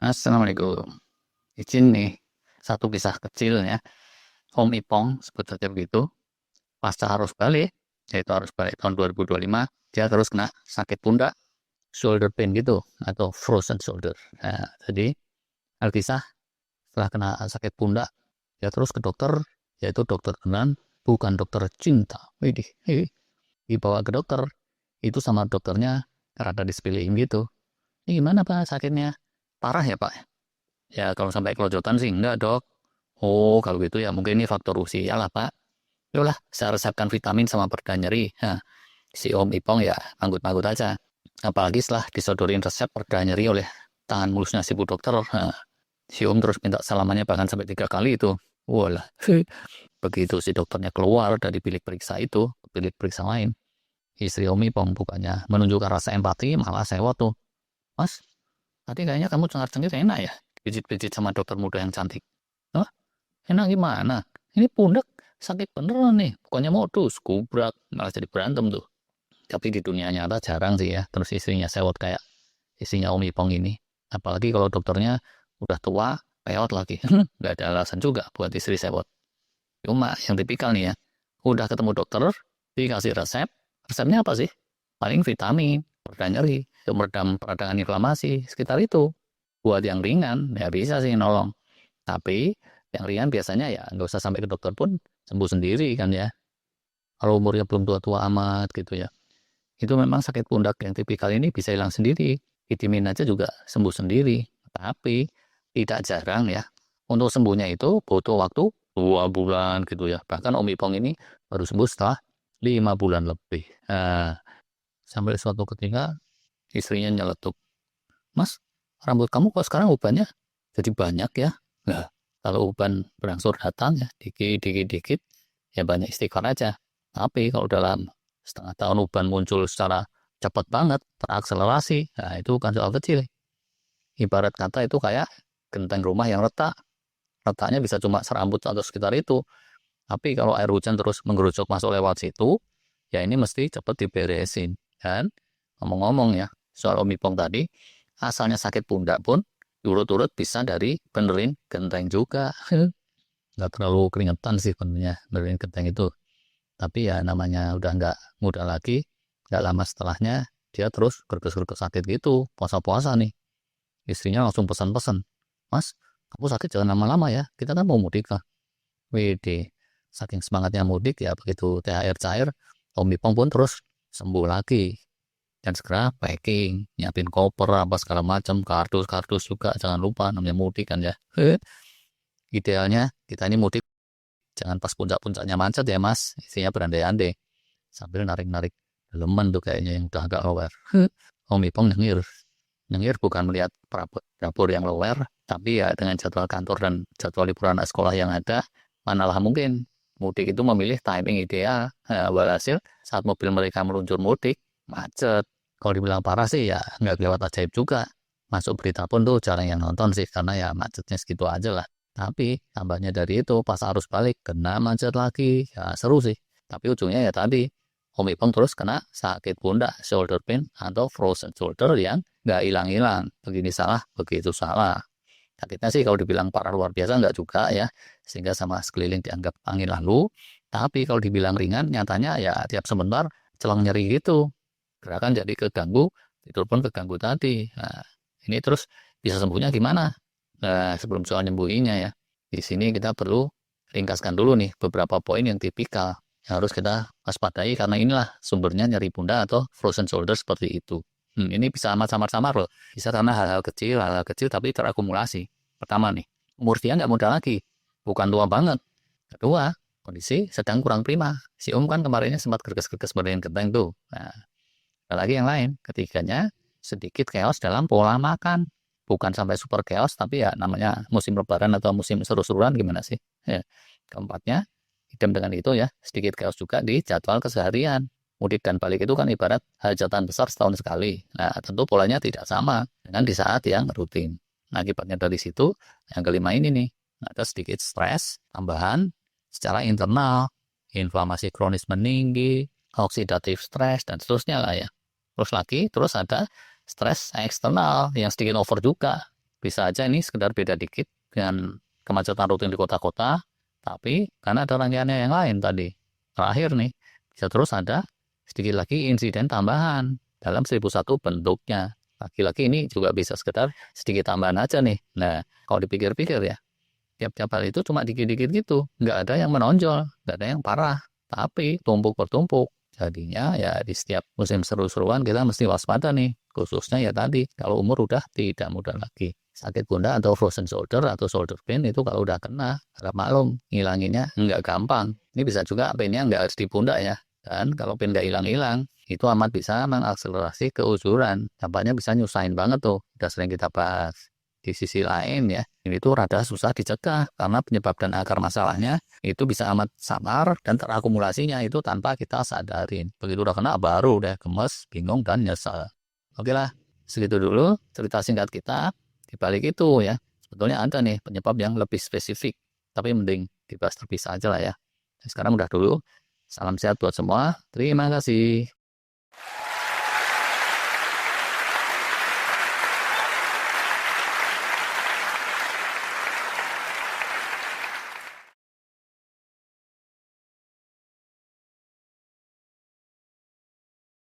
Assalamualaikum. Izin nih, satu kisah kecil ya. Om Ipong, sebut saja begitu, pasca arus balik, yaitu arus balik tahun 2025, dia terus kena sakit pundak, shoulder pain gitu, atau frozen shoulder. Nah, jadi Alkisah setelah kena sakit pundak, dia terus ke dokter, yaitu dokter Kenan, bukan dokter cinta. Widih, dibawa ke dokter, itu sama dokternya rada disepelein gitu. Ini gimana Pak sakitnya? Parah ya Pak? Ya kalau sampai kelojotan sih enggak dok. Oh kalau gitu ya mungkin ini faktor usia lah Pak. Yolah saya resepkan vitamin sama pereda nyeri. Nah, si Om Ipong ya manggut-manggut aja. Apalagi setelah disodorin resep pereda nyeri oleh tangan mulusnya si bu dokter. Nah, si Om terus minta salamannya bahkan sampai 3 kali itu. Walah, begitu si dokternya keluar dari bilik periksa itu, bilik periksa lain. Istri Om Ipong bukannya menunjukkan rasa empati, malah sewot tuh. Mas, tadi kayaknya kamu cengar-cengir enak ya, pijit-pijit sama dokter muda yang cantik. Hah? Enak gimana? Ini pundak sakit beneran nih, bukannya modus, kubrak, malah jadi berantem tuh. Tapi di dunia nyata jarang sih ya, terus istrinya sewot kayak istrinya Om Ipong ini. Apalagi kalau dokternya udah tua, peot lagi. Nggak ada alasan juga buat istri sewot. Cuma yang tipikal nih ya, udah ketemu dokter, dikasih resep, resepnya apa sih? Paling vitamin, pereda nyeri, meredam peradangan inflamasi, sekitar itu. Buat yang ringan, ya bisa sih nolong. Tapi yang ringan biasanya ya nggak usah sampai ke dokter pun sembuh sendiri kan ya. Kalau umurnya belum tua-tua amat gitu ya. Itu memang sakit pundak yang tipikal ini bisa hilang sendiri. Vitamin aja juga sembuh sendiri. Tapi tidak jarang ya. Untuk sembuhnya itu butuh waktu 2 bulan gitu ya. Bahkan Om Ipong ini baru sembuh setelah 5 bulan lebih. Nah, sampai suatu ketika istrinya nyeletuk, Mas, rambut kamu kok sekarang ubannya jadi banyak ya? Nah, kalau uban berangsur datang ya, dikit-dikit, ya banyak istighfar aja. Tapi kalau dalam setengah tahun uban muncul secara cepat banget, terakselerasi, nah itu bukan soal kecil. Ibarat kata itu kayak genteng rumah yang retak. Retaknya bisa cuma serambut atau sekitar itu. Tapi kalau air hujan terus menggerucuk masuk lewat situ, ya ini mesti cepat diberesin. Dan ngomong-ngomong ya, soal Om Ipong tadi, asalnya sakit pundak pun urut-urut bisa dari benerin genteng juga. Nggak terlalu keringetan sih sebenarnya benerin genteng itu. Tapi ya namanya udah nggak muda lagi, nggak lama setelahnya dia terus gerges-gerges sakit gitu, puasa-puasa nih. Istrinya langsung pesan-pesan, Mas, kamu sakit jangan lama-lama ya, kita kan mau mudik lah. Widih, saking semangatnya mudik ya begitu THR cair, Om Ipong pun terus sembuh lagi. Dan segera packing, nyiapin koper apa segala macam, kardus-kardus juga jangan lupa namanya mudik kan ya. Idealnya kita ini mudik jangan pas puncak-puncaknya macet ya mas, isinya berandai-andai sambil narik-narik daleman tuh kayaknya yang udah agak lower. Om Ipong nyengir, nyengir bukan melihat dapur yang lower, tapi ya dengan jadwal kantor dan jadwal liburan anak sekolah yang ada, manalah mungkin mudik itu memilih timing ideal. Nah, walhasil saat mobil mereka meluncur mudik macet. Kalau dibilang parah sih ya nggak kelewat ajaib juga. Masuk berita pun tuh jarang yang nonton sih karena ya macetnya segitu aja lah. Tapi tambahnya dari itu pas arus balik kena macet lagi. Ya seru sih. Tapi ujungnya ya tadi Om Ipong terus kena sakit pundak, shoulder pain atau frozen shoulder yang nggak hilang-hilang. Begini salah, begitu salah. Sakitnya sih kalau dibilang parah luar biasa nggak juga ya. Sehingga sama sekeliling dianggap angin lalu. Tapi kalau dibilang ringan, nyatanya ya tiap sebentar celang nyeri gitu. Gerakan jadi keganggu, tidur pun keganggu tadi. Nah, ini terus bisa sembuhnya gimana? Nah, sebelum soal nyembuhinya ya, di sini kita perlu ringkaskan dulu nih beberapa poin yang tipikal yang harus kita waspadai karena inilah sumbernya nyeri pundak atau frozen shoulder seperti itu. Ini bisa amat samar-samar loh. Bisa karena hal-hal kecil tapi terakumulasi. Pertama nih, umur dia nggak muda lagi, bukan tua banget. Kedua, kondisi sedang kurang prima. Si Om kan kemarinnya sempat gerges-gerges berdain genteng tuh. Nah, ada lagi yang lain. Ketiganya, sedikit chaos dalam pola makan. Bukan sampai super chaos, tapi ya namanya musim lebaran atau musim seru-seruan gimana sih. Ya. Keempatnya, idem dengan itu ya, sedikit chaos juga di jadwal keseharian. Mudik dan balik itu kan ibarat hajatan besar setahun sekali. Nah, tentu polanya tidak sama dengan di saat yang rutin. Nah, akibatnya dari situ, yang kelima ini nih, ada sedikit stres tambahan secara internal, inflamasi kronis meninggi, oksidatif stres, dan seterusnya lah ya. Terus ada stres eksternal yang sedikit over juga. Bisa aja ini sekedar beda dikit dengan kemacetan rutin di kota-kota, tapi karena ada rangkaiannya yang lain tadi. Terakhir nih, bisa terus ada sedikit lagi insiden tambahan dalam 1001 bentuknya. Lagi-lagi ini juga bisa sekedar sedikit tambahan aja nih. Nah, kalau dipikir-pikir ya, tiap-tiap hal itu cuma dikit-dikit gitu, nggak ada yang menonjol, nggak ada yang parah, tapi tumpuk bertumpuk. Jadinya ya di setiap musim seru-seruan kita mesti waspada nih, khususnya ya tadi kalau umur udah tidak muda lagi. Sakit pundak atau frozen shoulder atau shoulder pain itu kalau udah kena, harap maklum, ngilanginnya nggak gampang. Ini bisa juga painnya nggak harus di pundak ya. Dan kalau pain nggak hilang-hilang, itu amat bisa mengakselerasi keuzuran. Dampaknya bisa nyusahin banget tuh, udah sering kita bahas. Di sisi lain ya, ini tuh rada susah dicegah karena penyebab dan akar masalahnya itu bisa amat samar dan terakumulasinya itu tanpa kita sadarin. Begitu udah kena baru deh gemes, bingung, dan nyesel. Oke lah, segitu dulu cerita singkat kita. Di balik itu ya, sebetulnya ada nih penyebab yang lebih spesifik. Tapi mending dibahas terpisah aja lah ya. Sekarang udah dulu. Salam sehat buat semua. Terima kasih.